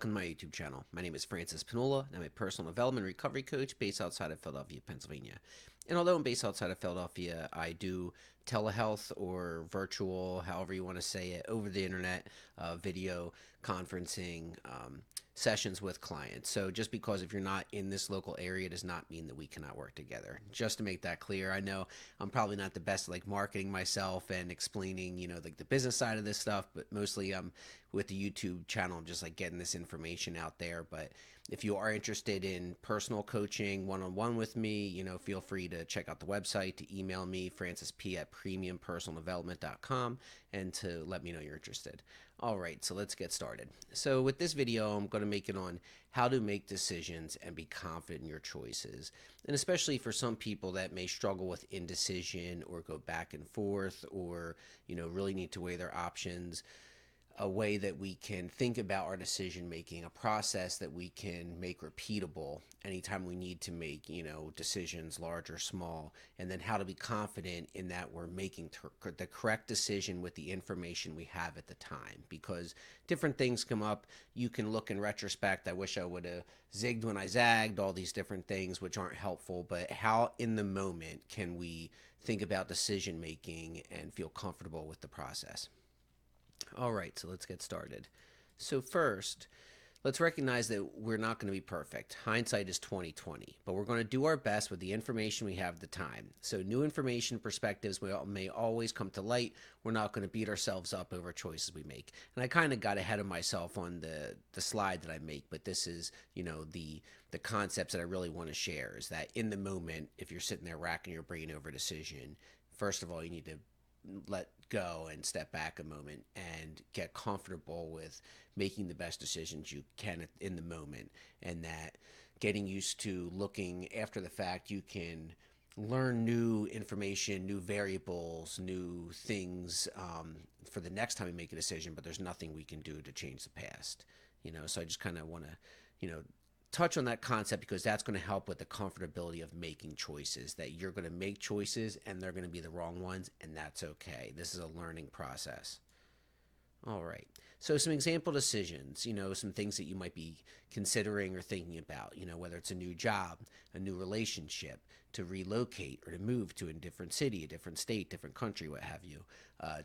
welcome to my YouTube channel. My name is Francis and I'm a personal development recovery coach based outside of Philadelphia, Pennsylvania. And although I'm based outside of Philadelphia, I do telehealth or virtual, however you want to say it, over the internet, video conferencing sessions with clients. So just because if you're not in this local area does not mean that we cannot work together. Just to make that clear, I know I'm probably not the best at like marketing myself and explaining, like the business side of this stuff, but mostly with the YouTube channel, I'm just like getting this information out there. But if you are interested in personal coaching one-on-one with me, feel free to check out the website, to email me, FrancisP at PremiumPersonalDevelopment.com, and to let me know you're interested. All right, so let's get started. So with this video, I'm going to make it on how to make decisions and be confident in your choices. And especially for some people that may struggle with indecision or go back and forth or, really need to weigh their options, a way that we can think about our decision making, a process that we can make repeatable anytime we need to make, decisions large or small, and then how to be confident in that we're making the correct decision with the information we have at the time. Because different things come up. You can look in retrospect, I wish I would have zigged when I zagged, all these different things which aren't helpful, but how in the moment can we think about decision making and feel comfortable with the process? All right, so let's get started. So first, let's recognize that we're not going to be perfect. Hindsight is 20/20, but we're going to do our best with the information we have at the time. So new information, perspectives may always come to light. We're not going to beat ourselves up over choices we make. And I kind of got ahead of myself on the slide that I make, but this is, the concepts that I really want to share is that in the moment, if you're sitting there racking your brain over a decision, first of all, you need to let go and step back a moment and get comfortable with making the best decisions you can in the moment, and that getting used to looking after the fact, you can learn new information, new variables, new things for the next time we make a decision, but there's nothing we can do to change the past. So I just kind of want to touch on that concept because that's going to help with the comfortability of making choices, that you're going to make choices and they're going to be the wrong ones, and that's okay. This is a learning process. All right. So some example decisions, some things that you might be considering or thinking about, whether it's a new job, a new relationship, to relocate or to move to a different city, a different state, different country, what have you,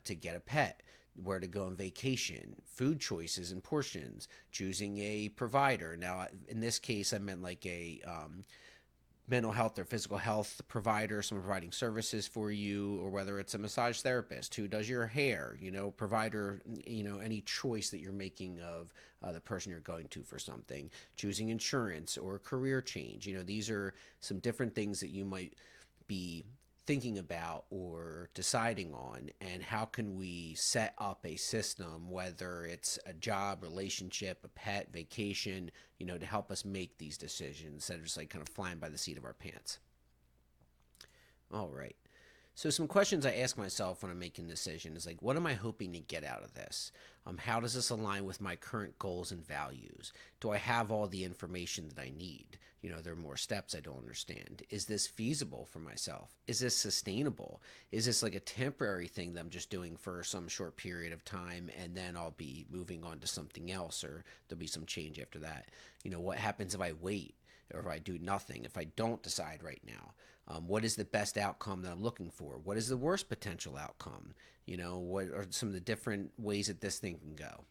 to get a pet, where to go on vacation, food choices and portions, choosing a provider. Now, in this case, I meant like a mental health or physical health provider, someone providing services for you, or whether it's a massage therapist who does your hair, provider, any choice that you're making of the person you're going to for something, choosing insurance or career change. These are some different things that you might be thinking about or deciding on, and how can we set up a system, whether it's a job, relationship, a pet, vacation, to help us make these decisions instead of just like kind of flying by the seat of our pants. All right. So some questions I ask myself when I'm making a decision is like, what am I hoping to get out of this? How does this align with my current goals and values? Do I have all the information that I need? There are more steps I don't understand. Is this feasible for myself? Is this sustainable? Is this like a temporary thing that I'm just doing for some short period of time and then I'll be moving on to something else, or there'll be some change after that? What happens if I wait? Or if I do nothing, if I don't decide right now? What is the best outcome that I'm looking for? What is the worst potential outcome? What are some of the different ways that this thing can go?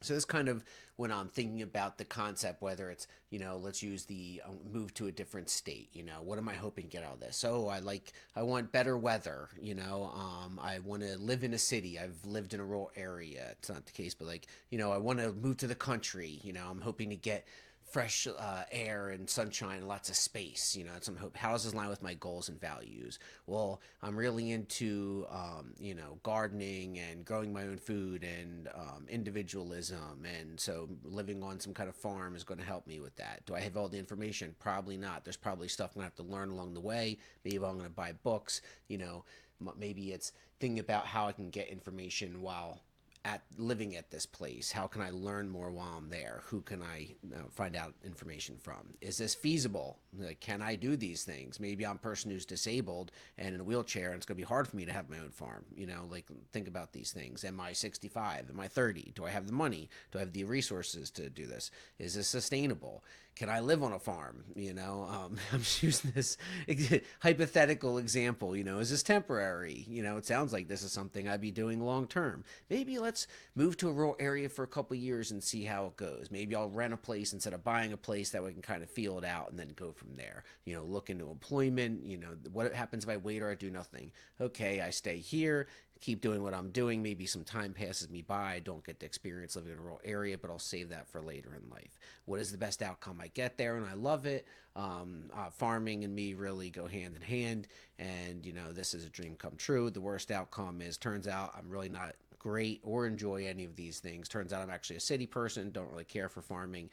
So this kind of when I'm thinking about the concept, whether it's, let's use the move to a different state, what am I hoping to get out of this? So I want better weather, I want to live in a city. I've lived in a rural area. It's not the case, but I want to move to the country. I'm hoping to get fresh air and sunshine and lots of space. That's some hope. How does this align with my goals and values? Well, I'm really into gardening and growing my own food and individualism, and so living on some kind of farm is going to help me with that. Do I have all the information? Probably not. There's probably stuff I'm going to have to learn along the way. Maybe I'm going to buy books. Maybe it's thinking about how I can get information while at living at this place? How can I learn more while I'm there? Who can I find out information from? Is this feasible? Like, can I do these things? Maybe I'm a person who's disabled and in a wheelchair, and it's going to be hard for me to have my own farm. Like, think about these things. Am I 65? Am I 30? Do I have the money? Do I have the resources to do this? Is this sustainable? Can I live on a farm? I'm just using this hypothetical example. Is this temporary? It sounds like this is something I'd be doing long term. Maybe let's move to a rural area for a couple of years and see how it goes. Maybe I'll rent a place instead of buying a place, that way I can kind of feel it out and then go from there. Look into employment. What happens if I wait or I do nothing? Okay, I stay here, keep doing what I'm doing. Maybe some time passes me by. I don't get the experience living in a rural area, but I'll save that for later in life. What is the best outcome? I get there and I love it. Farming and me really go hand in hand, and this is a dream come true. The worst outcome is, turns out I'm really not great or enjoy any of these things. Turns out I'm actually a city person, don't really care for farming,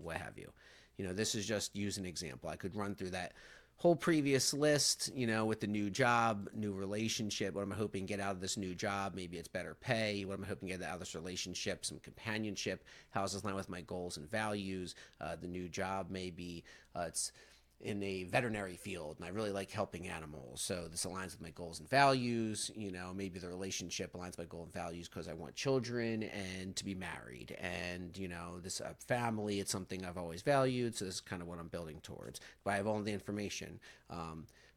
what have you. This is just use an example. I could run through that whole previous list, with the new job, new relationship. What am I hoping to get out of this new job? Maybe it's better pay. What am I hoping to get out of this relationship? Some companionship. How does this line with my goals and values? The new job, maybe it's in a veterinary field and I really like helping animals. So this aligns with my goals and values. Maybe the relationship aligns with my goals and values because I want children and to be married. And, this family, it's something I've always valued. So this is kind of what I'm building towards. But I have all the information.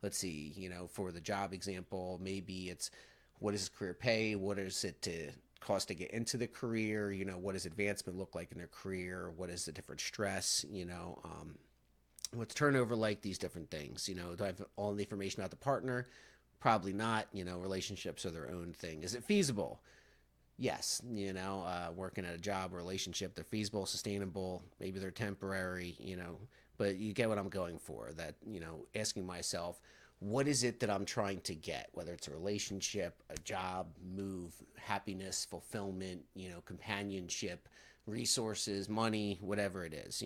Let's see, for the job example, maybe it's, what is career pay? What is it to cost to get into the career? What does advancement look like in their career? What is the different stress? What's turnover like? These different things. Do I have all the information about the partner? Probably not. Relationships are their own thing. Is it feasible? Yes. Working at a job or relationship, they're feasible, sustainable. Maybe they're temporary. But you get what I'm going for. That asking myself, what is it that I'm trying to get? Whether it's a relationship, a job, move, happiness, fulfillment, companionship, resources, money, whatever it is.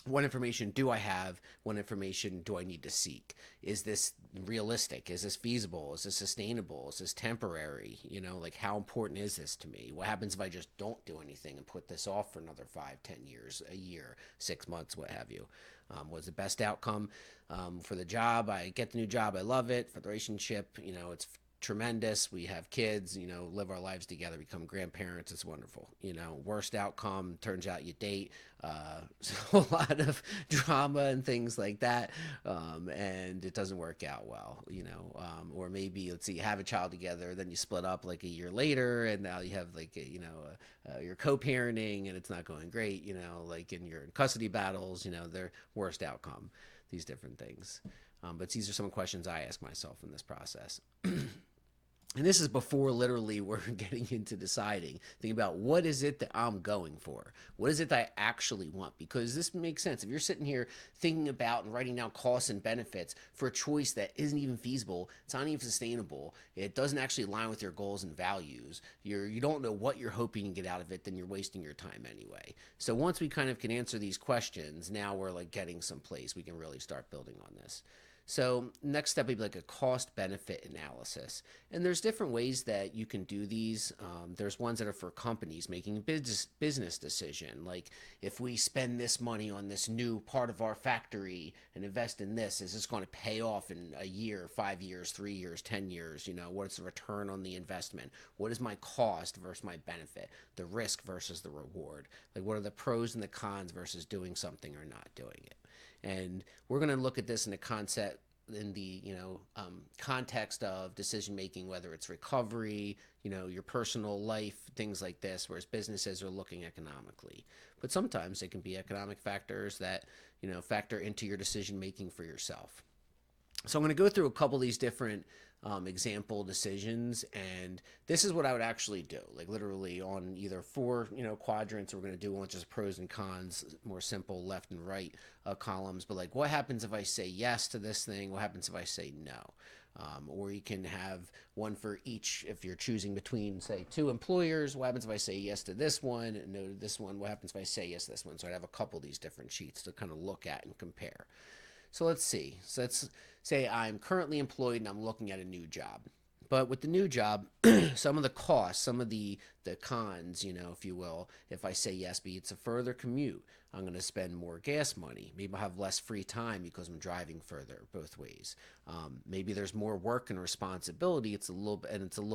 What information do I have? What information do I need to seek? Is this realistic? Is this feasible? Is this sustainable? Is this temporary? Like, how important is this to me? What happens if I just don't do anything and put this off for another 5, 10 years, a year, 6 months, what have you? What's the best outcome? For the job, I get the new job, I love it. For the relationship, it's tremendous. We have kids, live our lives together, become grandparents. It's wonderful. Worst outcome, turns out you date, so a lot of drama and things like that, and it doesn't work out well. Or maybe, let's see, you have a child together, then you split up like a year later, and now you have like you're co-parenting and it's not going great. Like, in your custody battles, their worst outcome, these different things. But these are some questions I ask myself in this process. And this is before literally we're getting into deciding. Think about, what is it that I'm going for? What is it that I actually want? Because this makes sense. If you're sitting here thinking about and writing down costs and benefits for a choice that isn't even feasible, it's not even sustainable, it doesn't actually align with your goals and values, you don't know what you're hoping to get out of it, then you're wasting your time anyway. So once we kind of can answer these questions, now we're like getting someplace. We can really start building on this. So next step would be like a cost benefit analysis. And there's different ways that you can do these. There's ones that are for companies making a business decision. Like, if we spend this money on this new part of our factory and invest in this, is this going to pay off in a year, 5 years, 3 years, 10 years? What is the return on the investment? What is my cost versus my benefit? The risk versus the reward? Like, what are the pros and the cons versus doing something or not doing it? And we're going to look at this in the concept, in the context of decision making, whether it's recovery, your personal life, things like this, whereas businesses are looking economically. But sometimes it can be economic factors that factor into your decision making for yourself. So I'm going to go through a couple of these different example decisions, and this is what I would actually do, like literally on either 4 quadrants. We're going to do one just pros and cons, more simple left and right columns, but like, what happens if I say yes to this thing? What happens if I say no? Or you can have one for each. If you're choosing between, say, 2 employers, what happens if I say yes to this one and no to this one? What happens if I say yes to this one? So I'd have a couple of these different sheets to kind of look at and compare. So let's see. So let's say I'm currently employed and I'm looking at a new job. But with the new job, some of the costs, some of the cons, if you will, if I say yes, be it's a further commute, I'm going to spend more gas money. Maybe I'll have less free time because I'm driving further both ways. Maybe there's more work and responsibility. It's a little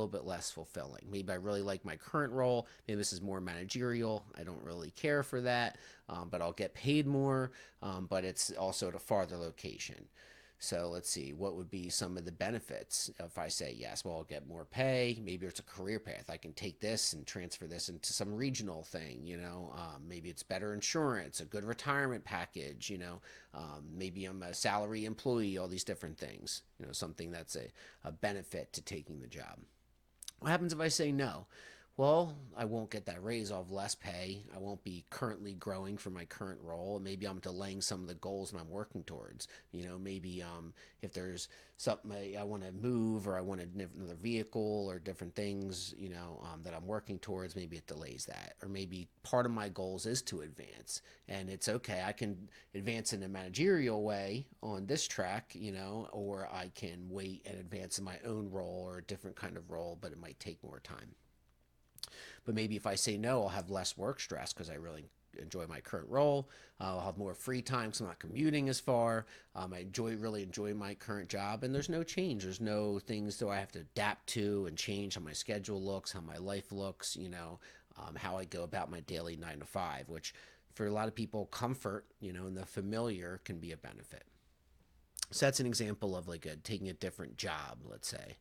bit less fulfilling. Maybe I really like my current role. Maybe this is more managerial. I don't really care for that, but I'll get paid more. But it's also at a farther location. So let's see, what would be some of the benefits if I say yes? Well, I'll get more pay. Maybe it's a career path. I can take this and transfer this into some regional thing, maybe it's better insurance, a good retirement package, maybe I'm a salary employee, all these different things, something that's a benefit to taking the job. What happens if I say no? Well, I won't get that raise. I'll have less pay. I won't be currently growing for my current role. Maybe I'm delaying some of the goals that I'm working towards. Maybe if there's something I want to move or I want another vehicle or different things, that I'm working towards, maybe it delays that. Or maybe part of my goals is to advance. And it's okay. I can advance in a managerial way on this track, or I can wait and advance in my own role or a different kind of role, but it might take more time. But maybe if I say no, I'll have less work stress because I really enjoy my current role. I'll have more free time because I'm not commuting as far. Really enjoy my current job, and there's no change. There's no things that I have to adapt to and change how my schedule looks, how my life looks. How I go about my daily 9 to 5, which for a lot of people, comfort, and the familiar can be a benefit. So that's an example of like taking a different job. Let's say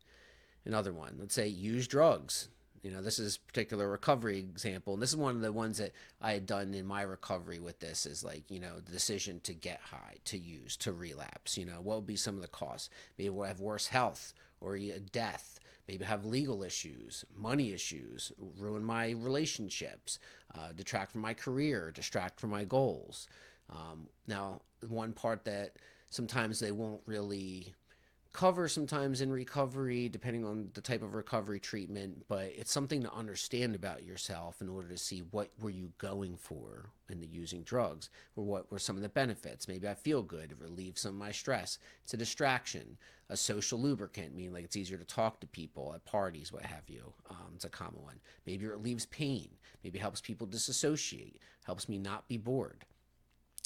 another one. Let's say use drugs. This is a particular recovery example, and this is one of the ones that I had done in my recovery with this is like, the decision to get high, to use, to relapse. What would be some of the costs? Maybe we'll have worse health or a death. Maybe have legal issues, money issues, ruin my relationships, detract from my career, distract from my goals. Now, one part that sometimes they won't really cover sometimes in recovery, depending on the type of recovery treatment, but it's something to understand about yourself in order to see what were you going for in the using drugs, or what were some of the benefits. Maybe I feel good, it relieves some of my stress. It's a distraction, a social lubricant, meaning like it's easier to talk to people at parties, what have you. It's a common one. Maybe it relieves pain. Maybe it helps people disassociate, helps me not be bored.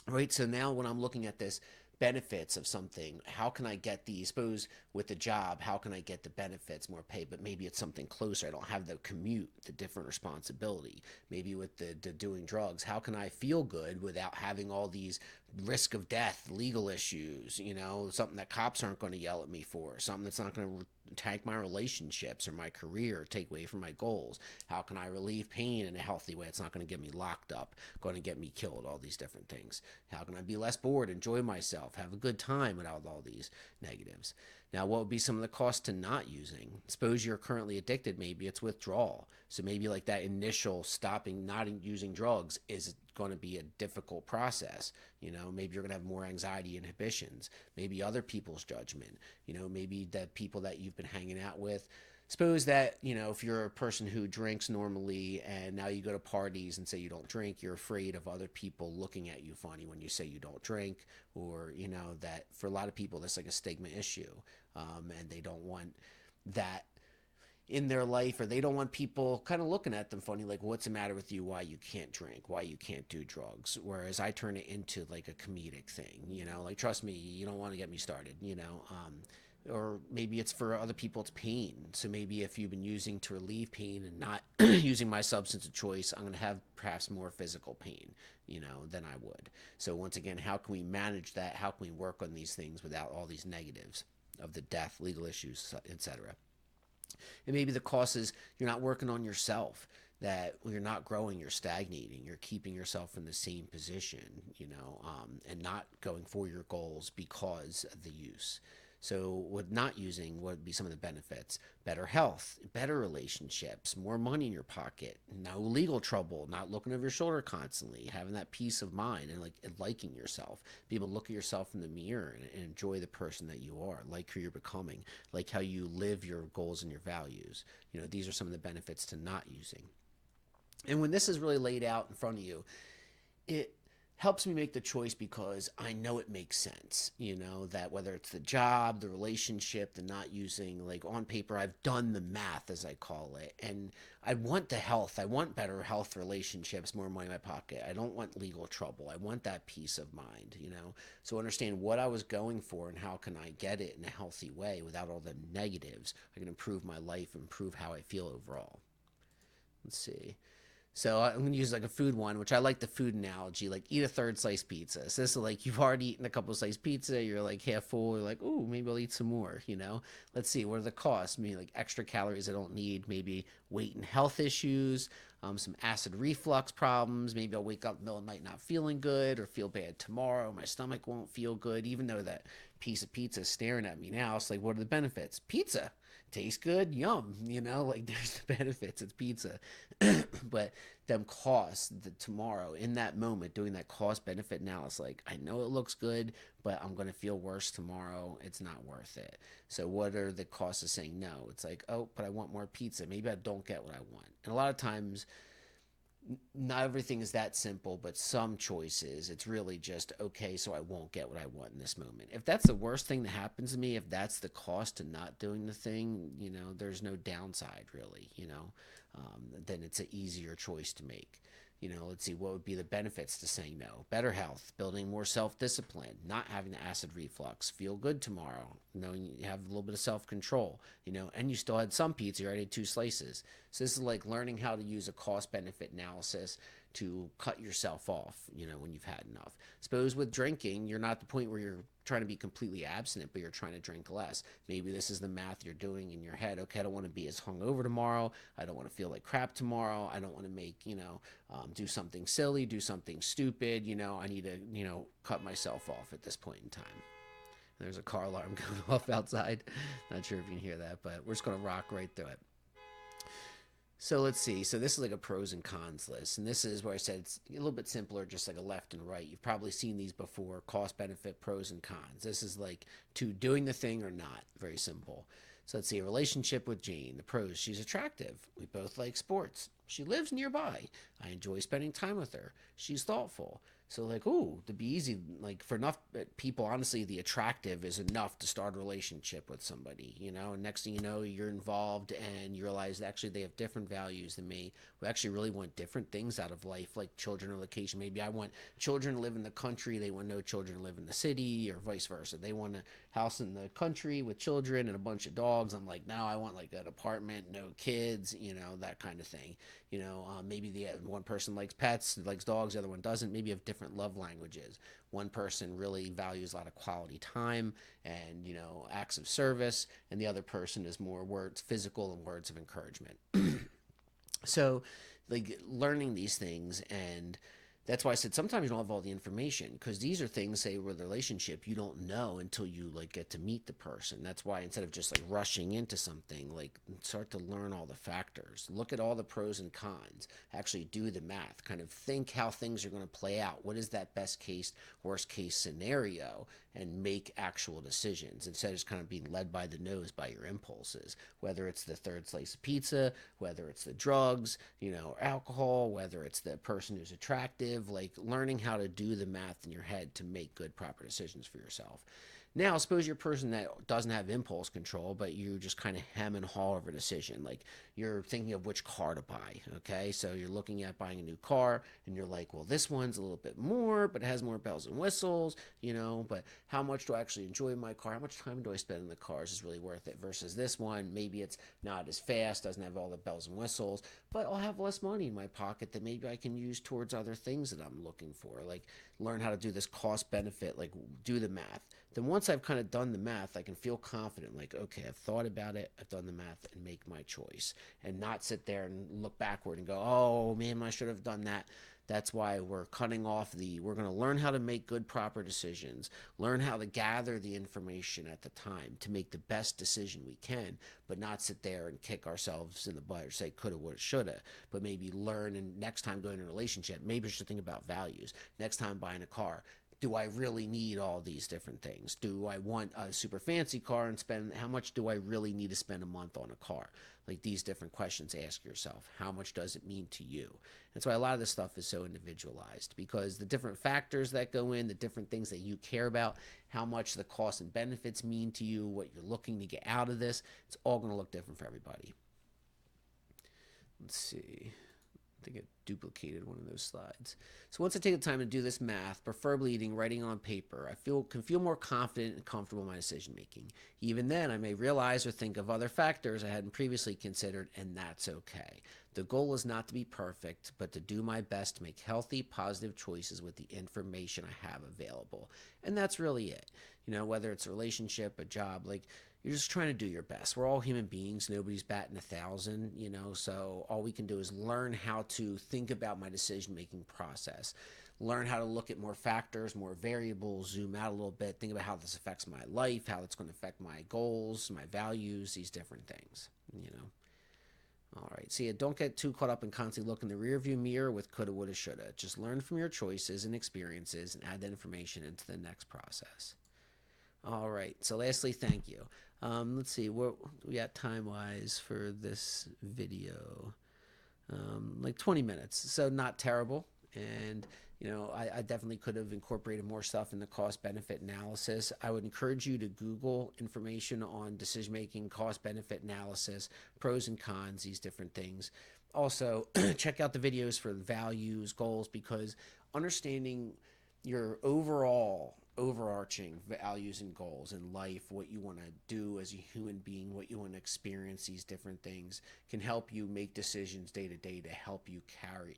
Right, so now when I'm looking at this benefits of something, how can I get suppose with the job, how can I get the benefits, more pay, but maybe it's something closer. I don't have the commute, the different responsibility. Maybe with the doing drugs, how can I feel good without having all these risk of death, legal issues, something that cops aren't going to yell at me for, something that's not going to tank my relationships or my career, take away from my goals. How can I relieve pain in a healthy way? It's not going to get me locked up, going to get me killed, all these different things. How can I be less bored, enjoy myself, have a good time without all these negatives? Now, what would be some of the costs to not using? Suppose you're currently addicted, maybe it's withdrawal. So maybe like that initial stopping, not using drugs is going to be a difficult process. Maybe you're going to have more anxiety inhibitions, maybe other people's judgment, maybe the people that you've been hanging out with. Suppose that, if you're a person who drinks normally and now you go to parties and say you don't drink, you're afraid of other people looking at you funny when you say you don't drink, or, that for a lot of people, that's like a stigma issue. And they don't want that in their life, or they don't want people kind of looking at them funny, like, what's the matter with you, why you can't drink, why you can't do drugs. Whereas I turn it into like a comedic thing, like, trust me, you don't want to get me started, or maybe it's for other people, it's pain. So maybe if you've been using to relieve pain and not using my substance of choice, I'm going to have perhaps more physical pain, than I would. So once again, how can we manage that? How can we work on these things without all these negatives of the death, legal issues, etc.? And maybe the cost is you're not working on yourself, that you're not growing, you're stagnating, you're keeping yourself in the same position, and not going for your goals because of the use. So with not using, what would be some of the benefits? Better health, better relationships, more money in your pocket, no legal trouble, not looking over your shoulder constantly, having that peace of mind, and liking yourself. Be able to look at yourself in the mirror and enjoy the person that you are, like who you're becoming, like how you live your goals and your values. These are some of the benefits to not using. And when this is really laid out in front of you, it helps me make the choice because I know it makes sense, that whether it's the job, the relationship, the not using, like on paper, I've done the math, as I call it. And I want the health. I want better health relationships, more money in my pocket. I don't want legal trouble. I want that peace of mind. So understand what I was going for and how can I get it in a healthy way without all the negatives. I can improve my life, improve how I feel overall. Let's see. So I'm going to use like a food one, which I like the food analogy, like eat a third slice pizza. So this is like you've already eaten a couple slice pizza, you're like half full, you're like, ooh, maybe I'll eat some more. Let's see, what are the costs? Maybe like extra calories I don't need, maybe weight and health issues, some acid reflux problems. Maybe I'll wake up in the middle of the night not feeling good or feel bad tomorrow. My stomach won't feel good, even though that piece of pizza is staring at me now. It's like, what are the benefits? Pizza tastes good, yum, like there's the benefits, it's pizza. But them costs the tomorrow in that moment doing that cost benefit analysis, like I know it looks good, but I'm going to feel worse tomorrow, it's not worth it. So what are the costs of saying no? It's like, oh, but I want more pizza, maybe I don't get what I want. And a lot of times not everything is that simple, but some choices, it's really just, okay, so I won't get what I want in this moment. If that's the worst thing that happens to me, if that's the cost to not doing the thing, there's no downside really, then it's an easier choice to make. Let's see, what would be the benefits to saying no? Better health, building more self-discipline, not having the acid reflux, feel good tomorrow, knowing you have a little bit of self-control, and you still had some pizza, you already had 2 slices. So this is like learning how to use a cost-benefit analysis to cut yourself off, when you've had enough. Suppose with drinking, you're not at the point where you're trying to be completely abstinent, but you're trying to drink less. Maybe this is the math you're doing in your head. Okay, I don't want to be as hungover tomorrow. I don't want to feel like crap tomorrow. I don't want to make, do something silly, do something stupid. I need to, cut myself off at this point in time. There's a car alarm going off outside. Not sure if you can hear that, but we're just going to rock right through it. So let's see. So this is like a pros and cons list. And this is where I said it's a little bit simpler, just like a left and right. You've probably seen these before, cost, benefit, pros and cons. This is like to doing the thing or not. Very simple. So let's see, a relationship with Jane. The pros, she's attractive. We both like sports. She lives nearby. I enjoy spending time with her. She's thoughtful. So like, ooh, to be easy, like for enough people, honestly, the attractive is enough to start a relationship with somebody, and next thing you know, you're involved and you realize that actually they have different values than me. We actually really want different things out of life, like children or location. Maybe I want children to live in the country. They want no children to live in the city, or vice versa. They want a house in the country with children and a bunch of dogs. I'm like, no, I want like an apartment, no kids, that kind of thing. Maybe the one person likes pets, likes dogs, the other one doesn't. Maybe you have different love languages. One person really values a lot of quality time and, acts of service, and the other person is more words, physical and words of encouragement. So, like, learning these things, and that's why I said sometimes you don't have all the information, because these are things, say, with a relationship, you don't know until you like get to meet the person. That's why instead of just like rushing into something, like start to learn all the factors, look at all the pros and cons, actually do the math, kind of think how things are going to play out. What is that best case, worst case scenario, and make actual decisions instead of just kind of being led by the nose by your impulses, whether it's the third slice of pizza, whether it's the drugs, alcohol, whether it's the person who's attractive, like learning how to do the math in your head to make good, proper decisions for yourself. Now, suppose you're a person that doesn't have impulse control, but you just kind of hem and haw over a decision. Like you're thinking of which car to buy, okay? So you're looking at buying a new car, and you're like, well, this one's a little bit more, but it has more bells and whistles, but how much do I actually enjoy my car? How much time do I spend in the car? Is really worth it? Versus this one, maybe it's not as fast, doesn't have all the bells and whistles, but I'll have less money in my pocket that maybe I can use towards other things that I'm looking for. Like learn how to do this cost benefit, like do the math. Then once I've kind of done the math, I can feel confident, like, okay, I've thought about it, I've done the math, and make my choice. And not sit there and look backward and go, oh, man, I should have done that. That's why we're cutting off we're going to learn how to make good, proper decisions, learn how to gather the information at the time to make the best decision we can, but not sit there and kick ourselves in the butt or say coulda, woulda, shoulda, but maybe learn, and next time going in a relationship, maybe we should think about values. Next time buying a car, do I really need all these different things? Do I want a super fancy car and spend, how much do I really need to spend a month on a car? Like these different questions, ask yourself, how much does it mean to you? That's why a lot of this stuff is so individualized, because the different factors that go in, the different things that you care about, how much the costs and benefits mean to you, what you're looking to get out of this, it's all going to look different for everybody. Let's see. I think I duplicated one of those slides. So once I take the time to do this math, preferably writing on paper, can feel more confident and comfortable in my decision making. Even then, I may realize or think of other factors I hadn't previously considered, and that's okay. The goal is not to be perfect, but to do my best to make healthy, positive choices with the information I have available. And that's really it. Whether it's a relationship, a job, like you're just trying to do your best. We're all human beings. Nobody's batting 1,000, so all we can do is learn how to think about my decision-making process, learn how to look at more factors, more variables, zoom out a little bit, think about how this affects my life, how it's going to affect my goals, my values, these different things. All right, so yeah, don't get too caught up in constantly looking in the rearview mirror with coulda, woulda, shoulda. Just learn from your choices and experiences and add that information into the next process. All right, so lastly, thank you. Let's see, what we got time-wise for this video. Like 20 minutes, so not terrible. And I definitely could have incorporated more stuff in the cost-benefit analysis. I would encourage you to Google information on decision-making, cost-benefit analysis, pros and cons, these different things. Also, check out the videos for values, goals, because understanding your overarching values and goals in life, what you want to do as a human being, what you want to experience, these different things can help you make decisions day to day to help carry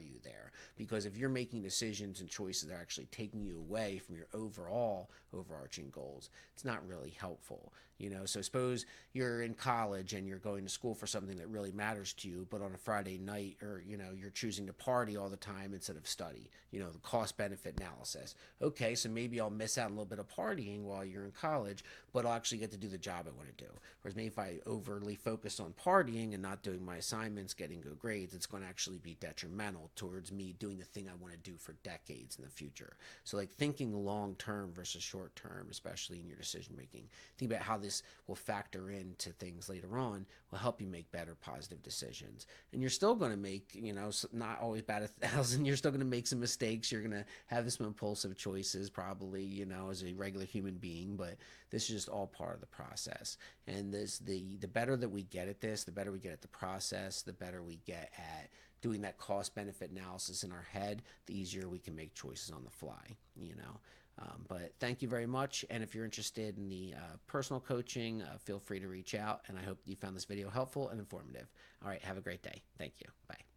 you there. Because if you're making decisions and choices that are actually taking you away from your overarching goals, it's not really helpful. So suppose you're in college and you're going to school for something that really matters to you, but on a Friday night, or you're choosing to party all the time instead of study. The cost benefit analysis. Okay, so maybe I'll miss out a little bit of partying while you're in college, but I'll actually get to do the job I want to do. Whereas maybe if I overly focus on partying and not doing my assignments, getting good grades, it's going to actually be detrimental towards me doing the thing I want to do for decades in the future. So like thinking long term versus short term, especially in your decision making. Think about how this will factor into things later on, will help you make better positive decisions. And you're still going to make, not always bat 1,000, you're still going to make some mistakes. You're going to have some impulsive choices probably, as a regular human being, but this is just all part of the process. And the better that we get at this, the better we get at the process, the better we get at doing that cost benefit analysis in our head, the easier we can make choices on the fly. But thank you very much. And if you're interested in the personal coaching, feel free to reach out. And I hope you found this video helpful and informative. All right, have a great day. Thank you. Bye.